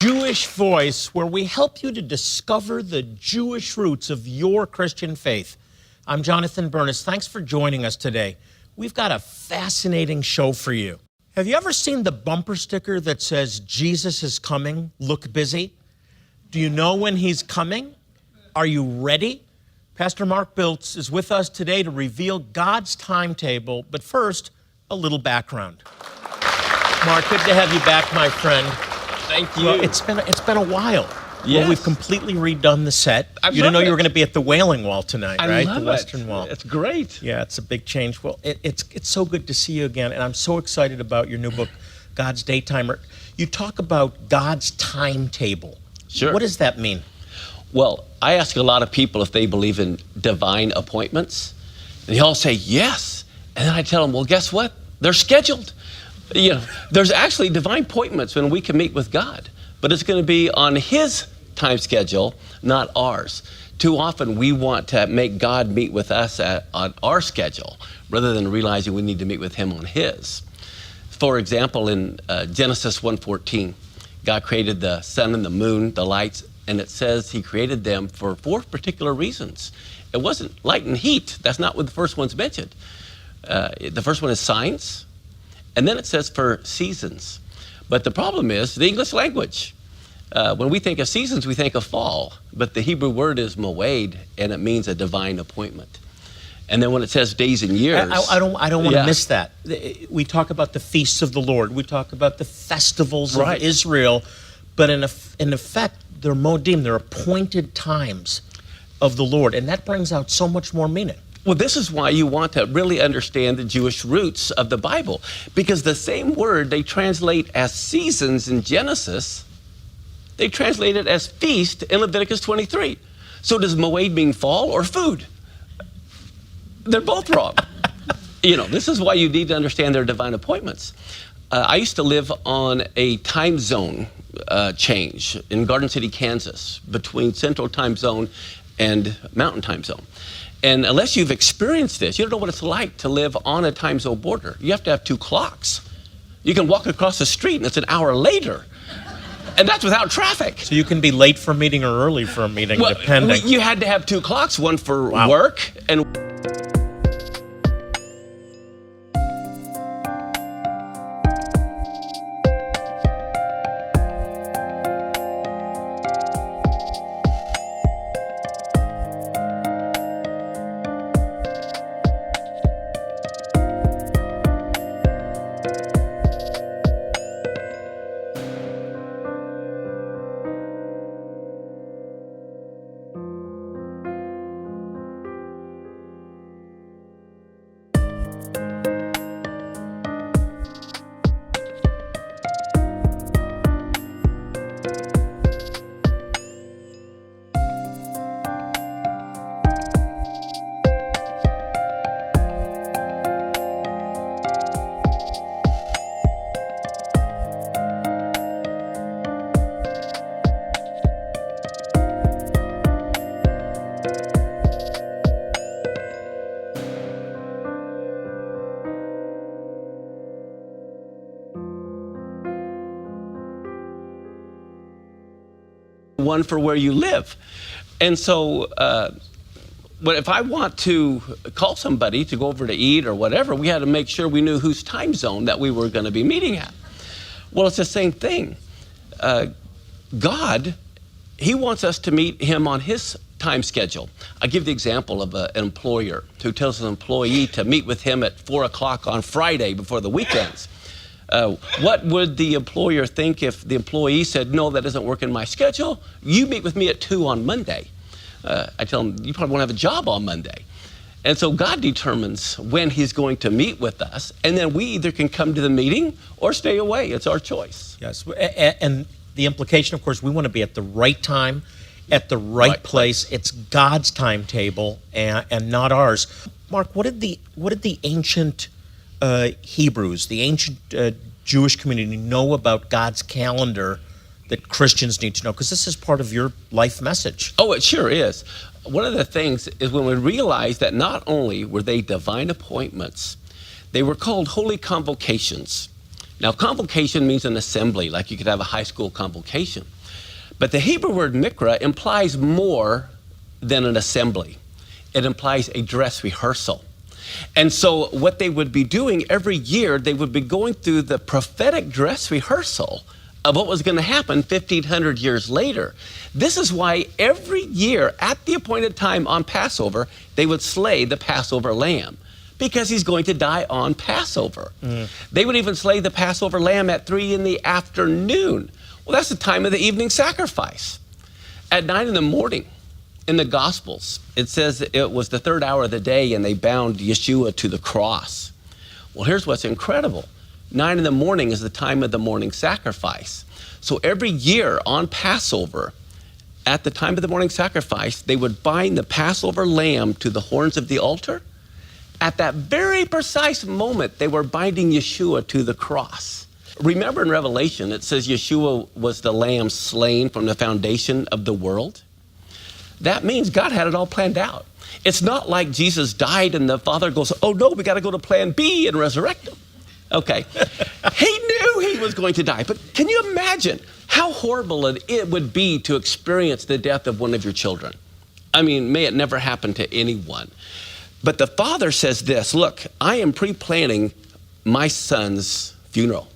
Jewish Voice, where we help you to discover the Jewish roots of your Christian faith. I'm Jonathan Bernis. Thanks for joining us today. We've got a fascinating show for you. Have you ever seen the bumper sticker that says, "Jesus is coming, look busy"? Do you know when he's coming? Are you ready? Pastor Mark Biltz is with us today to reveal God's timetable, but first, a little background. Mark, good to have you back, my friend. Thank you. Well, it's been a while. Yes. Well, we've completely redone the set. I You didn't love know you it. were going to be at the Wailing Wall tonight, right? love The Western Wall. It's great. Yeah, it's a big change. Well, it's so good to see you again, and I'm so excited about your new book, God's Daytimer. You talk about God's timetable. Sure. What does that mean? Well, I ask a lot of people if they believe in divine appointments, and they all say yes. And then I tell them, well, guess what? They're scheduled. You know, there's actually divine appointments when we can meet with God, but it's going to be on His time schedule, not ours. Too often we want to make God meet with us on our schedule rather than realizing we need to meet with Him on His. For example, in Genesis 1:14, God created the sun and the moon, the lights, and it says He created them for 4 particular reasons. It wasn't light and heat. That's not what the first one's mentioned. The first one is signs, and then it says for seasons. But the problem is the English language. When we think of seasons, we think of fall, but the Hebrew word is moed, and it means a divine appointment. And then when it says days and years, I don't want to Yeah. miss that. We talk about the feasts of the Lord. We talk about the festivals Right. of Israel, but in effect, they're modim. They're appointed times of the Lord, and that brings out so much more meaning. well, this is why you want to really understand the Jewish roots of the Bible, because the same word they translate as seasons in Genesis, they translate it as feast in Leviticus 23. So does moed mean fall or food? They're both wrong. You know, this is why you need to understand their divine appointments. I used to live on a time zone change in Garden City, Kansas, between Central Time Zone and Mountain Time Zone. And unless you've experienced this, you don't know what it's like to live on a time zone border. You have to have 2 clocks. You can walk across the street and it's an hour later. And that's without traffic. So you can be late for a meeting or early for a meeting, depending. You had to have 2 clocks, one for Wow. work and one for where you live. And so, but if I want to call somebody to go over to eat or whatever, we had to make sure we knew whose time zone that we were going to be meeting at. Well, it's the same thing. God, He wants us to meet Him on His time schedule. I give the example of an employer who tells an employee to meet with him at 4 o'clock on Friday before the weekends. What would the employer think if the employee said, no, that doesn't work in my schedule? You meet with me at 2 on Monday. I tell them, you probably won't have a job on Monday. And so God determines when He's going to meet with us, and then we either can come to the meeting or stay away. It's our choice. Yes, and the implication, of course, we want to be at the right time, at the right place. It's God's timetable and not ours. Mark, what did the ancient Hebrews, the ancient Jewish community know about God's calendar that Christians need to know? Because this is part of your life message. Oh, it sure is. One of the things is when we realize that not only were they divine appointments, they were called holy convocations. Now, convocation means an assembly, like you could have a high school convocation. But the Hebrew word mikra implies more than an assembly. It implies a dress rehearsal. And so what they would be doing every year, they would be going through the prophetic dress rehearsal of what was going to happen 1,500 years later. This is why every year at the appointed time on Passover, they would slay the Passover lamb, because he's going to die on Passover. They would even slay the Passover lamb at 3 p.m. Well, that's the time of the evening sacrifice. At 9 a.m, in the Gospels, it says it was the 3rd hour of the day and they bound Yeshua to the cross. Well, here's what's incredible. 9 a.m. is the time of the morning sacrifice. So every year on Passover, at the time of the morning sacrifice, they would bind the Passover lamb to the horns of the altar. At that very precise moment, they were binding Yeshua to the cross. Remember in Revelation, it says Yeshua was the lamb slain from the foundation of the world. That means God had it all planned out. It's not like Jesus died and the Father goes, oh no, we got to go to plan B and resurrect him. Okay. He knew he was going to die. But can you imagine how horrible it would be to experience the death of one of your children? I mean, may it never happen to anyone. But the Father says this, look, I am pre-planning my son's funeral.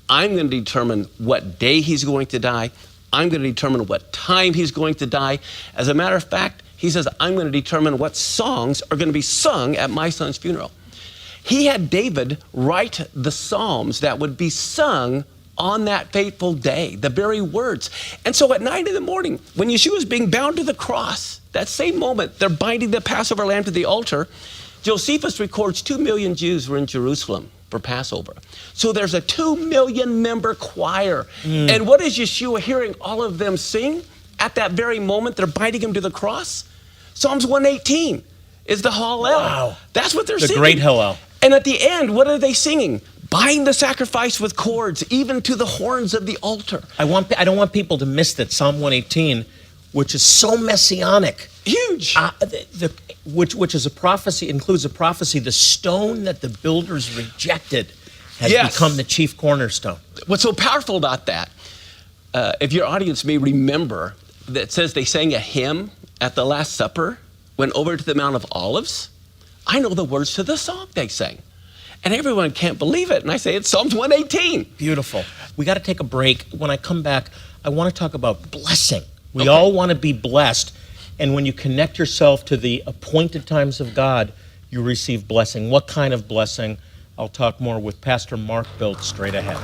I'm going to determine what day he's going to die. I'm going to determine what time he's going to die. As a matter of fact, he says, I'm going to determine what songs are going to be sung at my son's funeral. He had David write the Psalms that would be sung on that fateful day, the very words. And so at 9 a.m, when Yeshua is being bound to the cross, that same moment, they're binding the Passover lamb to the altar. Josephus records 2 million Jews were in Jerusalem for Passover. So there's a 2 million member choir. And what is Yeshua hearing all of them sing? At that very moment, they're binding him to the cross. Psalms 118 is the Hallel. Wow. That's what they're singing. The great Hallel. And at the end, what are they singing? Bind the sacrifice with cords, even to the horns of the altar. I don't want people to miss that Psalm 118, which is so messianic. Huge. Which is a prophecy, includes a prophecy. The stone that the builders rejected has become the chief cornerstone. What's so powerful about that, if your audience may remember, that it says they sang a hymn at the Last Supper, went over to the Mount of Olives. I know the words to the song they sang. And everyone can't believe it. And I say, it's Psalms 118. Beautiful. We got to take a break. When I come back, I want to talk about blessing. We all want to be blessed. And when you connect yourself to the appointed times of God, you receive blessing. What kind of blessing? I'll talk more with Pastor Mark Biltz straight ahead.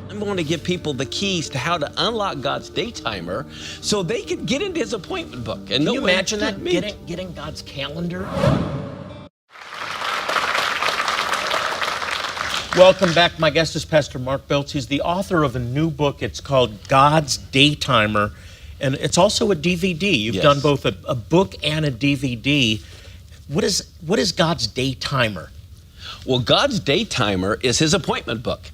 I'm going to give people the keys to how to unlock God's day timer so they can get into his appointment book. And can you imagine that? Getting God's calendar? Welcome back. My guest is Pastor Mark Biltz. He's the author of a new book. It's called God's Day Timer, and it's also a DVD. You've done both a book and a DVD. What is God's Day Timer? Well, God's Day Timer is his appointment book.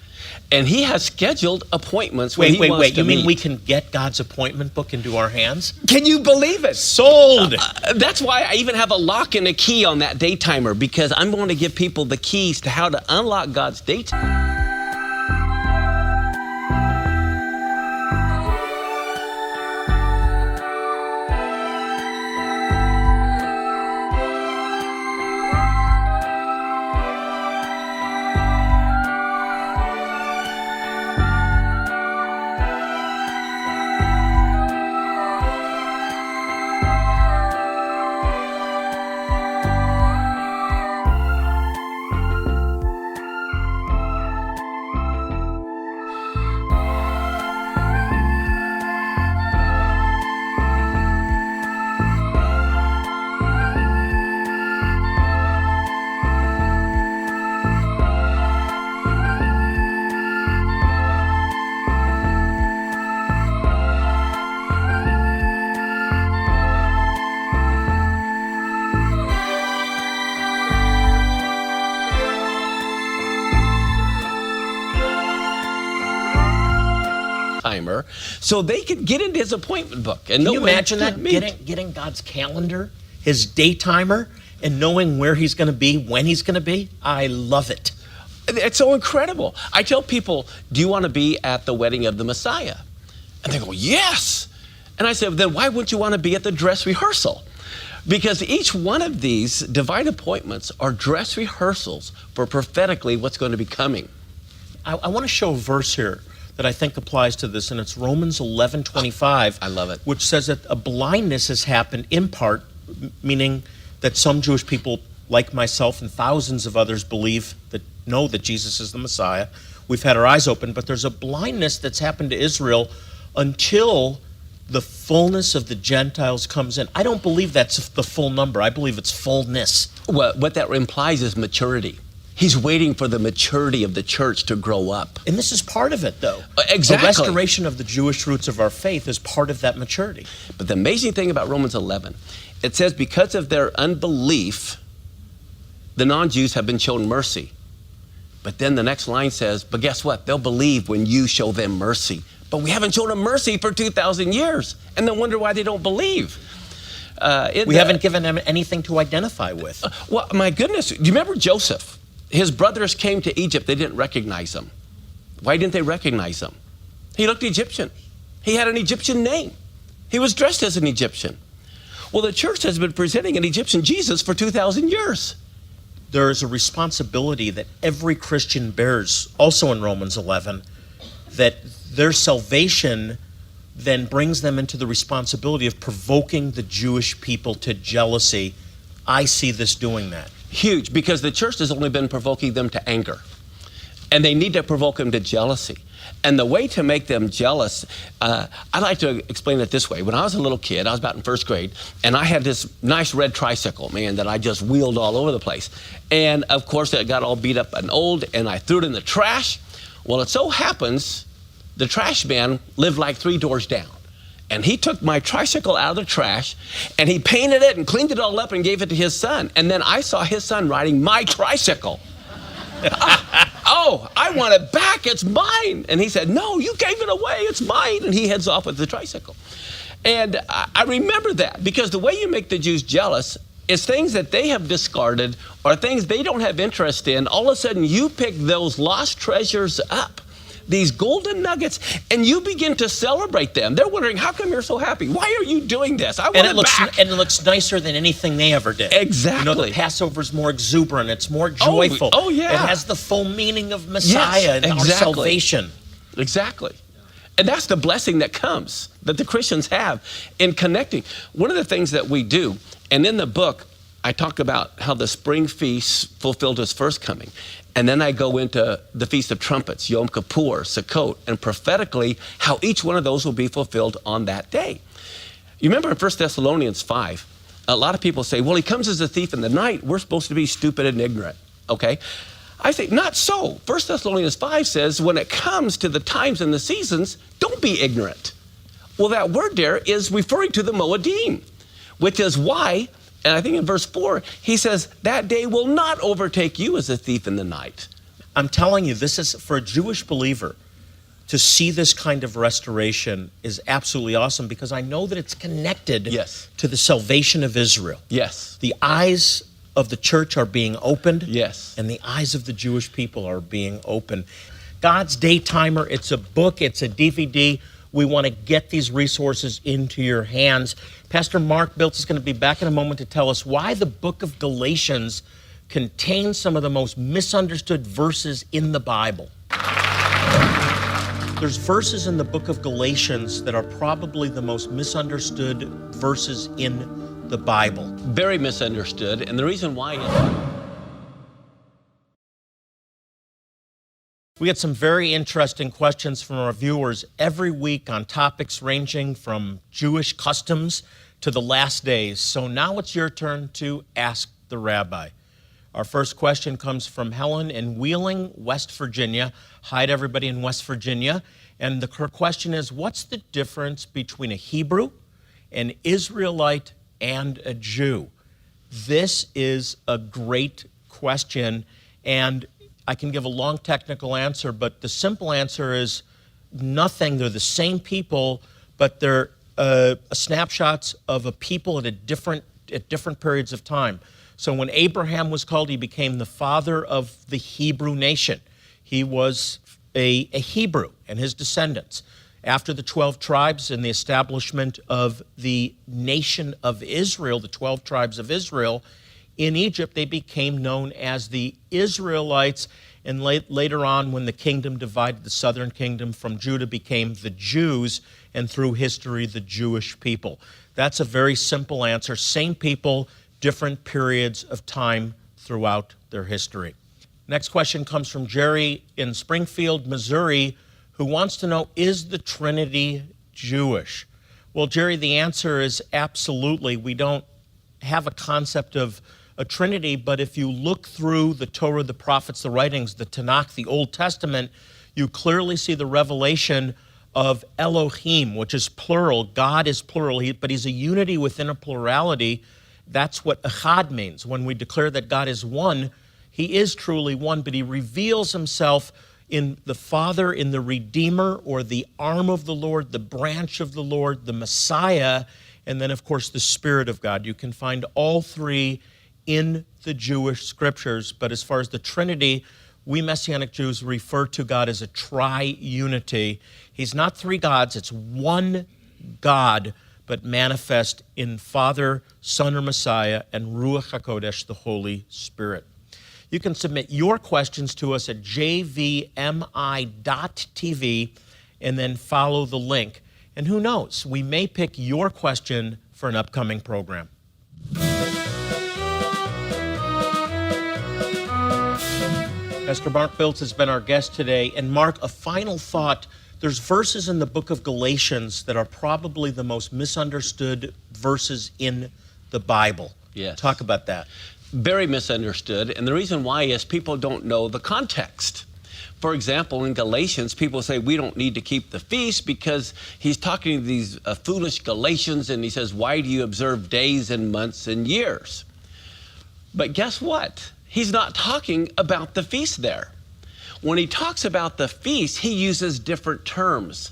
And he has scheduled appointments when he wants to meet. You mean we can get God's appointment book into our hands? Can you believe it? Sold! That's why I even have a lock and a key on that day timer, because I'm going to give people the keys to how to unlock God's day timer. So they could get into his appointment book. And can you imagine that? Getting God's calendar, his day timer, and knowing where he's going to be, when he's going to be? I love it. It's so incredible. I tell people, do you want to be at the wedding of the Messiah? And they go, yes. And I said, then why wouldn't you want to be at the dress rehearsal? Because each one of these divine appointments are dress rehearsals for prophetically what's going to be coming. I want to show a verse here that I think applies to this, and it's Romans 11:25. I love it. Which says that a blindness has happened in part, meaning that some Jewish people, like myself and thousands of others, know that Jesus is the Messiah. We've had our eyes open, but there's a blindness that's happened to Israel until the fullness of the Gentiles comes in. I don't believe that's the full number. I believe it's fullness. Well, what that implies is maturity. He's waiting for the maturity of the church to grow up. And this is part of it, though. Exactly. The restoration of the Jewish roots of our faith is part of that maturity. But the amazing thing about Romans 11, it says because of their unbelief, the non-Jews have been shown mercy. But then the next line says, but guess what? They'll believe when you show them mercy. But we haven't shown them mercy for 2,000 years. And then wonder why they don't believe. We haven't given them anything to identify with. Well, my goodness, do you remember Joseph? His brothers came to Egypt. They didn't recognize him. Why didn't they recognize him? He looked Egyptian. He had an Egyptian name. He was dressed as an Egyptian. Well, the church has been presenting an Egyptian Jesus for 2,000 years. There is a responsibility that every Christian bears, also in Romans 11, that their salvation then brings them into the responsibility of provoking the Jewish people to jealousy. I see this doing that. Huge, because the church has only been provoking them to anger. And they need to provoke them to jealousy. And the way to make them jealous, I like to explain it this way. When I was a little kid, I was about in first grade, and I had this nice red tricycle, man, that I just wheeled all over the place. And of course, it got all beat up and old, and I threw it in the trash. Well, it so happens, the trash man lived like 3 doors down. And he took my tricycle out of the trash, and he painted it and cleaned it all up and gave it to his son. And then I saw his son riding my tricycle. I want it back, it's mine. And he said, no, you gave it away, it's mine. And he heads off with the tricycle. And I remember that, because the way you make the Jews jealous is things that they have discarded or things they don't have interest in. All of a sudden, you pick those lost treasures up, these golden nuggets, and you begin to celebrate them. They're wondering, how come you're so happy? Why are you doing this? I want it back. And it looks nicer than anything they ever did. Exactly. You know, the Passover's more exuberant. It's more joyful. Oh, yeah. It has the full meaning of Messiah and our salvation. Exactly. And that's the blessing that comes, that the Christians have in connecting. One of the things that we do, and in the book, I talk about how the spring feast fulfilled his first coming. And then I go into the Feast of Trumpets, Yom Kippur, Sukkot, and prophetically how each one of those will be fulfilled on that day. You remember in 1 Thessalonians 5, a lot of people say, well, he comes as a thief in the night. We're supposed to be stupid and ignorant, okay? I say, not so. 1 Thessalonians 5 says, when it comes to the times and the seasons, don't be ignorant. Well, that word there is referring to the Moedim, which is why, and I think in verse 4, he says, that day will not overtake you as a thief in the night. I'm telling you, this is, for a Jewish believer, to see this kind of restoration is absolutely awesome, because I know that it's connected to the salvation of Israel. Yes. The eyes of the church are being opened. Yes. And the eyes of the Jewish people are being opened. God's Day Timer, it's a book, it's a DVD. We want to get these resources into your hands. Pastor Mark Biltz is going to be back in a moment to tell us why the book of Galatians contains some of the most misunderstood verses in the Bible. There's verses in the book of Galatians that are probably the most misunderstood verses in the Bible. Very misunderstood, and the reason why is... We get some very interesting questions from our viewers every week on topics ranging from Jewish customs to the last days. So now it's your turn to ask the rabbi. Our first question comes from Helen in Wheeling, West Virginia. Hi to everybody in West Virginia. And her question is, what's the difference between a Hebrew, an Israelite, and a Jew? This is a great question, and I can give a long technical answer, but the simple answer is nothing. They're the same people, but they're snapshots of a people at different periods of time. So when Abraham was called, he became the father of the Hebrew nation. He was a Hebrew and his descendants. After the 12 tribes and the establishment of the nation of Israel, the 12 tribes of Israel, in Egypt, they became known as the Israelites. And later on, when the kingdom divided, the southern kingdom from Judah became the Jews, and through history, the Jewish people. That's a very simple answer. Same people, different periods of time throughout their history. Next question comes from Jerry in Springfield, Missouri, who wants to know, is the Trinity Jewish? Well, Jerry, the answer is absolutely. We don't have a concept of a Trinity, but if you look through the Torah, the prophets, the writings, the Tanakh, the Old Testament, you clearly see the revelation of Elohim, which is plural. God is plural, but he's a unity within a plurality. That's what echad means. When we declare that God is one, he is truly one, but he reveals himself in the Father, in the Redeemer, or the arm of the Lord, the branch of the Lord, the Messiah, and then, of course, the Spirit of God. You can find all three in the Jewish scriptures, but as far as the Trinity, we Messianic Jews refer to God as a tri-unity. He's not three gods, it's one God, but manifest in Father, Son, or Messiah, and Ruach HaKodesh, the Holy Spirit. You can submit your questions to us at jvmi.tv and then follow the link. And who knows, we may pick your question for an upcoming program. Pastor Mark Biltz has been our guest today. And Mark, a final thought. There's verses in the book of Galatians that are probably the most misunderstood verses in the Bible. Yes. Talk about that. Very misunderstood, and the reason why is people don't know the context. For example, in Galatians, people say we don't need to keep the feast because he's talking to these foolish Galatians, and he says, why do you observe days and months and years? But guess what? He's not talking about the feast there. When he talks about the feast, he uses different terms.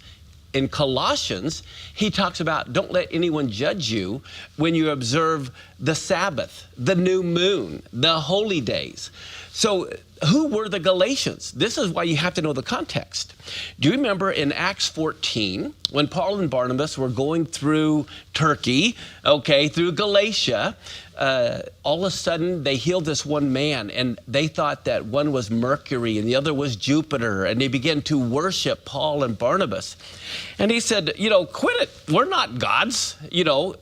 In Colossians, he talks about don't let anyone judge you when you observe the Sabbath, the new moon, the holy days. So who were the Galatians? This is why you have to know the context. Do you remember in Acts 14, when Paul and Barnabas were going through Turkey, through Galatia, all of a sudden they healed this one man, and they thought that one was Mercury and the other was Jupiter, and they began to worship Paul and Barnabas. And he said, quit it. We're not gods. You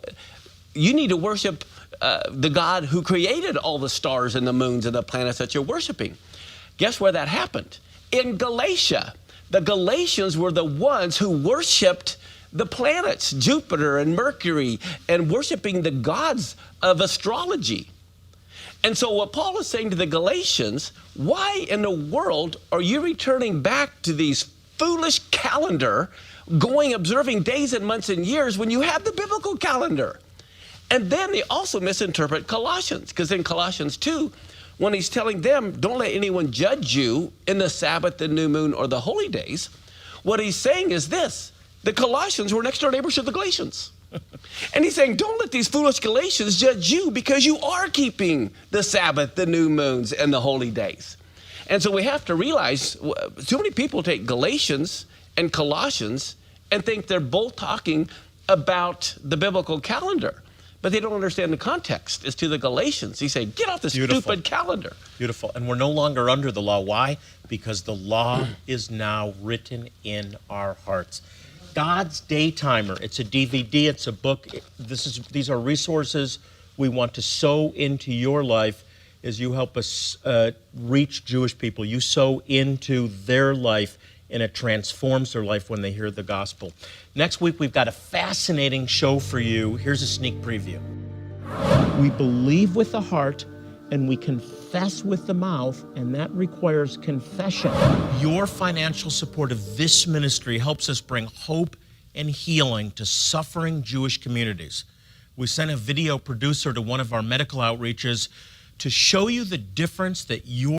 need to worship the God who created all the stars and the moons and the planets that you're worshiping. Guess where that happened? In Galatia. The Galatians were the ones who worshiped the planets, Jupiter and Mercury, and worshiping the gods of astrology. And so what Paul is saying to the Galatians, why in the world are you returning back to these foolish calendar, observing days and months and years when you have the biblical calendar? And then they also misinterpret Colossians, because in Colossians 2, when he's telling them, don't let anyone judge you in the Sabbath, the new moon, or the holy days, what he's saying is this: the Colossians were next door neighbors to the Galatians. And he's saying, don't let these foolish Galatians judge you because you are keeping the Sabbath, the new moons, and the holy days. And so we have to realize, too many people take Galatians and Colossians and think they're both talking about the biblical calendar. But they don't understand the context. It's to the Galatians. He said, get off this stupid calendar. Beautiful. And we're no longer under the law. Why? Because the law is now written in our hearts. God's Daytimer. It's a DVD. It's a book. These are resources we want to sow into your life as you help us reach Jewish people. You sow into their life, and it transforms their life when they hear the gospel. Next week, we've got a fascinating show for you. Here's a sneak preview. We believe with the heart, and we confess with the mouth, and that requires confession. Your financial support of this ministry helps us bring hope and healing to suffering Jewish communities. We sent a video producer to one of our medical outreaches to show you the difference that your